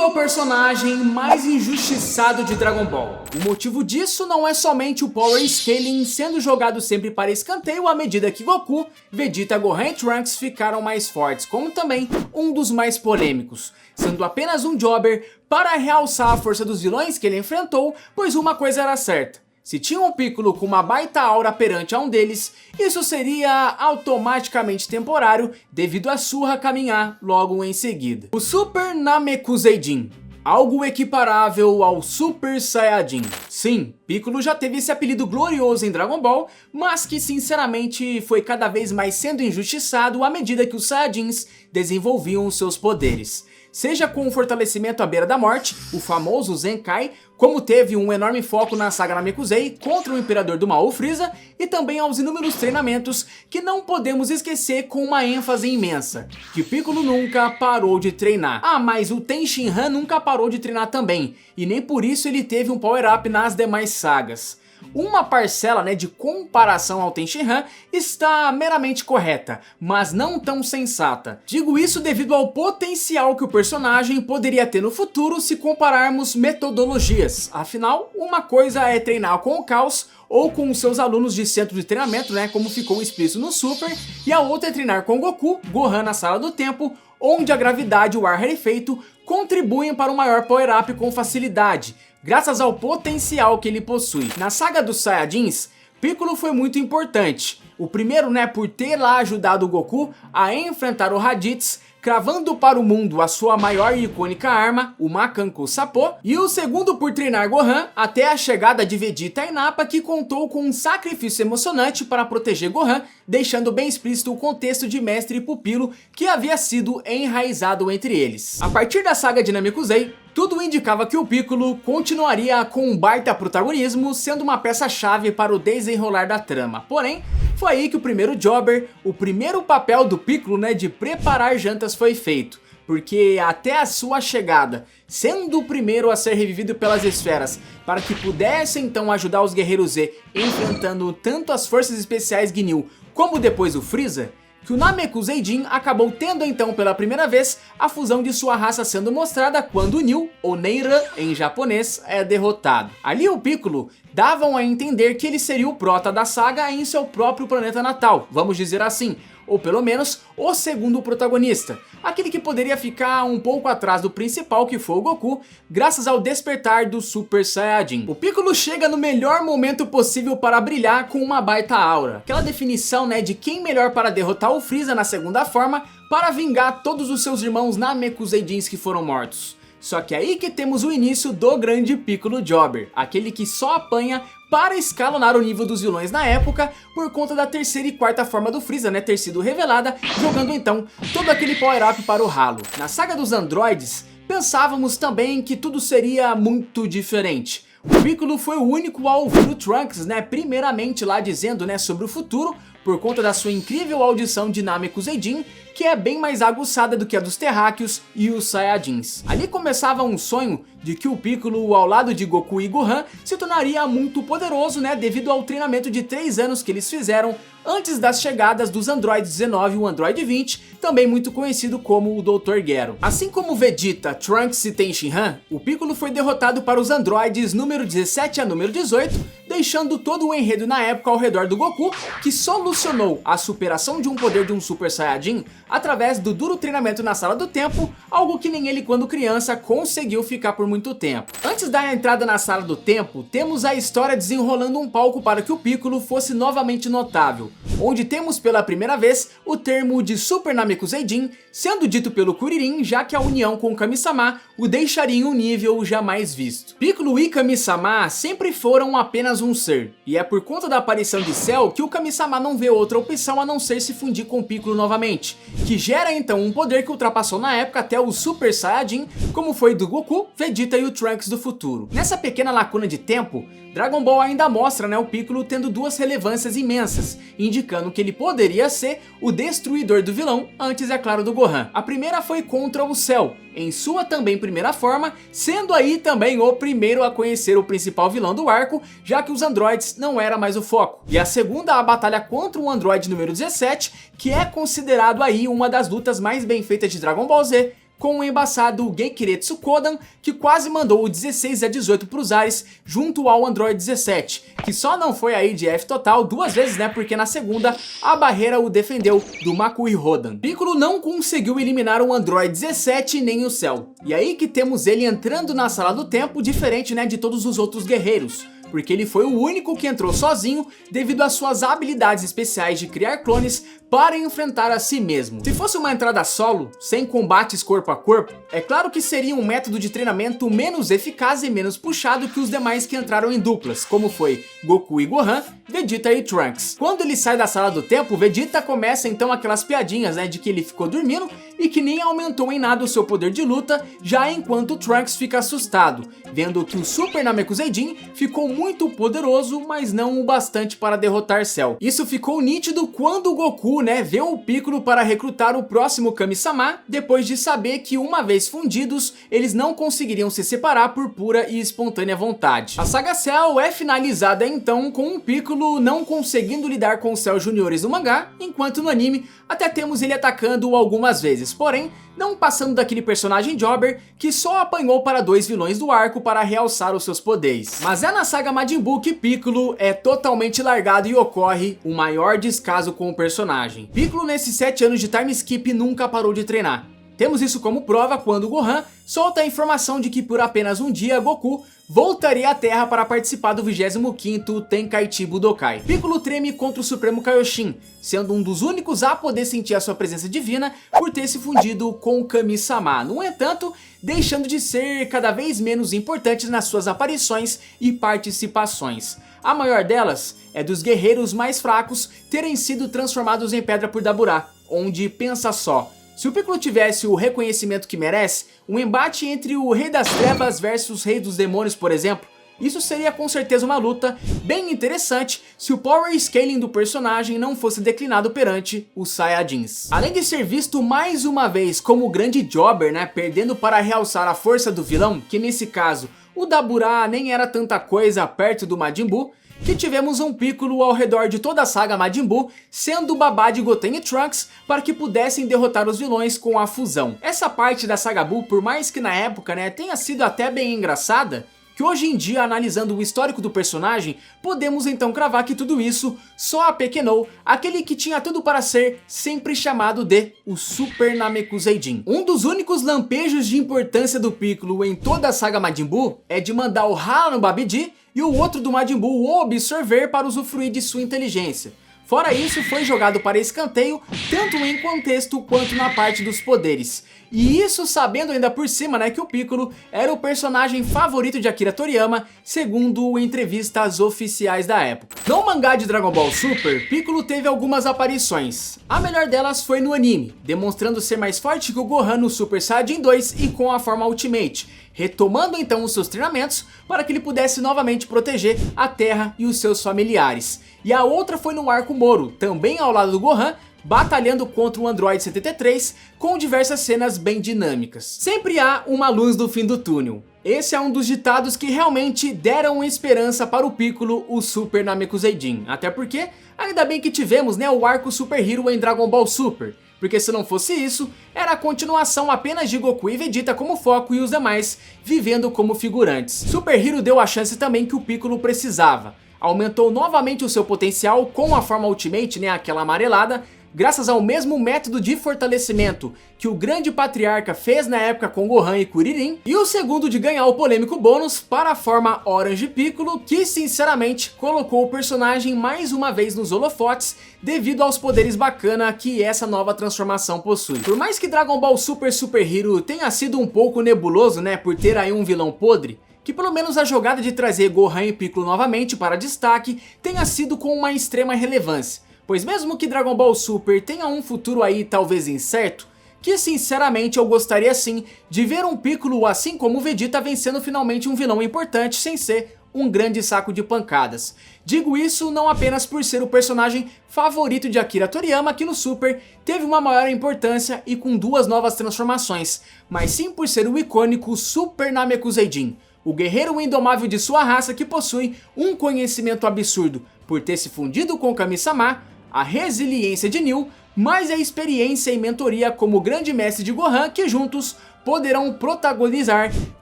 é o personagem mais injustiçado de Dragon Ball. O motivo disso não é somente o Power Scaling sendo jogado sempre para escanteio à medida que Goku, Vegeta, Gohan e Trunks ficaram mais fortes, como também um dos mais polêmicos, sendo apenas um jobber para realçar a força dos vilões que ele enfrentou, pois uma coisa era certa: se tinha um Piccolo com uma baita aura perante a um deles, isso seria automaticamente temporário devido a Surra caminhar logo em seguida. O Super Namekuseidin, algo equiparável ao Super Saiyajin. Sim, Piccolo já teve esse apelido glorioso em Dragon Ball, mas que sinceramente foi cada vez mais sendo injustiçado à medida que os Saiyajins desenvolviam os seus poderes. Seja com o fortalecimento à beira da morte, o famoso Zenkai, como teve um enorme foco na saga Namekusei contra o Imperador do Mal, o Frieza, e também aos inúmeros treinamentos que não podemos esquecer com uma ênfase imensa, que Piccolo nunca parou de treinar. Ah, mas o Tenshinhan nunca parou de treinar também, e nem por isso ele teve um power-up nas demais sagas. Uma parcela de comparação ao Tenshinhan está meramente correta, mas não tão sensata. Digo isso devido ao potencial que o personagem poderia ter no futuro se compararmos metodologias. Afinal, uma coisa é treinar com o Caos ou com seus alunos de centro de treinamento, como ficou explícito no Super, e a outra é treinar com Goku, Gohan na Sala do Tempo, onde a gravidade e o ar rarefeito contribuem para um maior power-up com facilidade, graças ao potencial que ele possui. Na saga dos Saiyajins, Piccolo foi muito importante. O primeiro, por ter lá ajudado o Goku a enfrentar o Raditz, cravando para o mundo a sua maior e icônica arma, o Makanko Sapo, e o segundo por treinar Gohan até a chegada de Vegeta e Nappa, que contou com um sacrifício emocionante para proteger Gohan, deixando bem explícito o contexto de mestre e pupilo que havia sido enraizado entre eles. A partir da saga de Namekusei, tudo indicava que o Piccolo continuaria com um baita protagonismo, sendo uma peça-chave para o desenrolar da trama. Porém, foi aí que o primeiro jobber, o primeiro papel do Piccolo de preparar jantas foi feito, porque até a sua chegada, sendo o primeiro a ser revivido pelas esferas, para que pudesse então ajudar os Guerreiros Z, enfrentando tanto as forças especiais Ginyu, como depois o Frieza, que o Namekuseidin acabou tendo então pela primeira vez a fusão de sua raça sendo mostrada quando o Nil, ou Neira em japonês, é derrotado. Ali o Piccolo davam a entender que ele seria o prota da saga em seu próprio planeta natal, vamos dizer assim, ou pelo menos o segundo protagonista, aquele que poderia ficar um pouco atrás do principal, que foi o Goku, graças ao despertar do Super Saiyajin. O Piccolo chega no melhor momento possível para brilhar com uma baita aura, aquela definição de quem melhor para derrotar o Frieza na segunda forma para vingar todos os seus irmãos Namekuseidins que foram mortos. Só que aí que temos o início do grande Piccolo Jobber, aquele que só apanha para escalonar o nível dos vilões na época por conta da terceira e quarta forma do Frieza ter sido revelada, jogando então todo aquele power-up para o ralo. Na saga dos androides, pensávamos também que tudo seria muito diferente. O Piccolo foi o único a ouvir o Trunks, primeiramente lá dizendo sobre o futuro, por conta da sua incrível audição de Namekuseidin, que é bem mais aguçada do que a dos terráqueos e os Saiyajins. Ali começava um sonho de que o Piccolo, ao lado de Goku e Gohan, se tornaria muito poderoso, devido ao treinamento de 3 anos que eles fizeram antes das chegadas dos androides 19 e o androide 20, também muito conhecido como o Dr. Gero. Assim como Vegeta, Trunks e Tenshinhan, o Piccolo foi derrotado para os androides número 17 a número 18, deixando todo o enredo na época ao redor do Goku, que solucionou a superação de um poder de um Super Saiyajin através do duro treinamento na Sala do Tempo, algo que nem ele quando criança conseguiu ficar por muito tempo. Antes da entrada na Sala do Tempo, temos a história desenrolando um palco para que o Piccolo fosse novamente notável, onde temos pela primeira vez o termo de Super Namekuseidin sendo dito pelo Kuririn, já que a união com Kami-sama o deixaria em um nível jamais visto. Piccolo e Kami-sama sempre foram apenas um ser, e é por conta da aparição de Cell que o Kami-sama não vê outra opção a não ser se fundir com Piccolo novamente, que gera então um poder que ultrapassou na época até o Super Saiyajin, como foi do Goku, Vegeta e o Trunks do futuro. Nessa pequena lacuna de tempo, Dragon Ball ainda mostra o Piccolo tendo duas relevâncias imensas, indicando que ele poderia ser o destruidor do vilão, antes é claro do Gohan. A primeira foi contra o Cell, em sua também primeira forma, sendo aí também o primeiro a conhecer o principal vilão do arco, já que os androides não era mais o foco. E a segunda, a batalha contra o androide número 17, que é considerado aí uma das lutas mais bem feitas de Dragon Ball Z, com o embaçado Genkiretsu Kodan, que quase mandou o 16 a 18 para os ares junto ao Android 17, que só não foi aí de F total 2 vezes, né, porque na segunda a barreira o defendeu do Makui Rodan. Piccolo não conseguiu eliminar o Android 17 nem o Cell, e aí que temos ele entrando na sala do tempo, diferente, né, de todos os outros guerreiros, porque ele foi o único que entrou sozinho devido às suas habilidades especiais de criar clones para enfrentar a si mesmo. Se fosse uma entrada solo, sem combates corpo a corpo, é claro que seria um método de treinamento menos eficaz e menos puxado que os demais que entraram em duplas, como foi Goku e Gohan, Vegeta e Trunks. Quando ele sai da sala do tempo, Vegeta começa então aquelas piadinhas, né, de que ele ficou dormindo e que nem aumentou em nada o seu poder de luta, já enquanto Trunks fica assustado, vendo que o Super Namekuseidin ficou muito poderoso, mas não o bastante para derrotar Cell. Isso ficou nítido quando o Goku, né, vê o Piccolo para recrutar o próximo Kami-sama, depois de saber que uma vez fundidos, eles não conseguiriam se separar por pura e espontânea vontade. A saga Cell é finalizada então com o Piccolo não conseguindo lidar com os Cell Juniores no mangá, enquanto no anime até temos ele atacando algumas vezes, porém não passando daquele personagem Jobber que só apanhou para 2 vilões do arco para realçar os seus poderes. Mas é na saga Majin Buu que Piccolo é totalmente largado e ocorre o maior descaso com o personagem. Piccolo nesses 7 anos de time skip nunca parou de treinar. Temos isso como prova quando Gohan solta a informação de que por apenas um dia Goku voltaria à Terra para participar do 25º Tenkaichi Budokai. Piccolo treme contra o Supremo Kaioshin, sendo um dos únicos a poder sentir a sua presença divina por ter se fundido com o Kami-sama. No entanto, deixando de ser cada vez menos importante nas suas aparições e participações. A maior delas é dos guerreiros mais fracos terem sido transformados em pedra por Dabura, onde, pensa só, se o Piccolo tivesse o reconhecimento que merece, um embate entre o Rei das Trevas versus Rei dos Demônios, por exemplo, isso seria com certeza uma luta bem interessante se o power scaling do personagem não fosse declinado perante os Saiyajins. Além de ser visto mais uma vez como o grande Jobber, né, perdendo para realçar a força do vilão, que nesse caso o Dabura nem era tanta coisa perto do Majin Buu, que tivemos um Piccolo ao redor de toda a saga Majin Buu sendo o babá de Goten e Trunks para que pudessem derrotar os vilões com a fusão. Essa parte da saga Buu, por mais que na época, né, tenha sido até bem engraçada, que hoje em dia, analisando o histórico do personagem, podemos então cravar que tudo isso só apequenou aquele que tinha tudo para ser sempre chamado de o Super Namekuseidin. Um dos únicos lampejos de importância do Piccolo em toda a saga Majin Buu é de mandar o Hala no Babidi e o outro do Majin Buu o absorver para usufruir de sua inteligência. Fora isso, foi jogado para escanteio tanto em contexto quanto na parte dos poderes. E isso sabendo ainda por cima, né, que o Piccolo era o personagem favorito de Akira Toriyama, segundo entrevistas oficiais da época. No mangá de Dragon Ball Super, Piccolo teve algumas aparições. A melhor delas foi no anime, demonstrando ser mais forte que o Gohan no Super Saiyajin 2 e com a forma Ultimate, retomando então os seus treinamentos para que ele pudesse novamente proteger a Terra e os seus familiares. E a outra foi no arco Moro, também ao lado do Gohan, batalhando contra o Android 73, com diversas cenas bem dinâmicas. Sempre há uma luz no fim do túnel. Esse é um dos ditados que realmente deram esperança para o Piccolo, o Super Namekuseidin. Até porque, ainda bem que tivemos, né, o arco Super Hero em Dragon Ball Super. Porque se não fosse isso, era a continuação apenas de Goku e Vegeta como foco e os demais vivendo como figurantes. Super Hero deu a chance também que o Piccolo precisava. Aumentou novamente o seu potencial com a forma Ultimate, né, aquela amarelada, graças ao mesmo método de fortalecimento que o grande patriarca fez na época com Gohan e Kuririn, e o segundo de ganhar o polêmico bônus para a forma Orange Piccolo, que sinceramente colocou o personagem mais uma vez nos holofotes devido aos poderes bacana que essa nova transformação possui. Por mais que Dragon Ball Super Super Hero tenha sido um pouco nebuloso, né, por ter aí um vilão podre, que pelo menos a jogada de trazer Gohan e Piccolo novamente para destaque tenha sido com uma extrema relevância. Pois mesmo que Dragon Ball Super tenha um futuro aí talvez incerto, que sinceramente eu gostaria sim de ver um Piccolo assim como o Vegeta vencendo finalmente um vilão importante sem ser um grande saco de pancadas. Digo isso não apenas por ser o personagem favorito de Akira Toriyama, que no Super teve uma maior importância e com 2 novas transformações, mas sim por ser o icônico Super Namekuseidin, o guerreiro indomável de sua raça que possui um conhecimento absurdo por ter se fundido com Kami-sama, a resiliência de Nil, mais a experiência e mentoria como grande mestre de Gohan, que juntos poderão protagonizar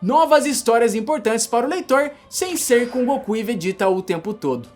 novas histórias importantes para o leitor, sem ser com Goku e Vegeta o tempo todo.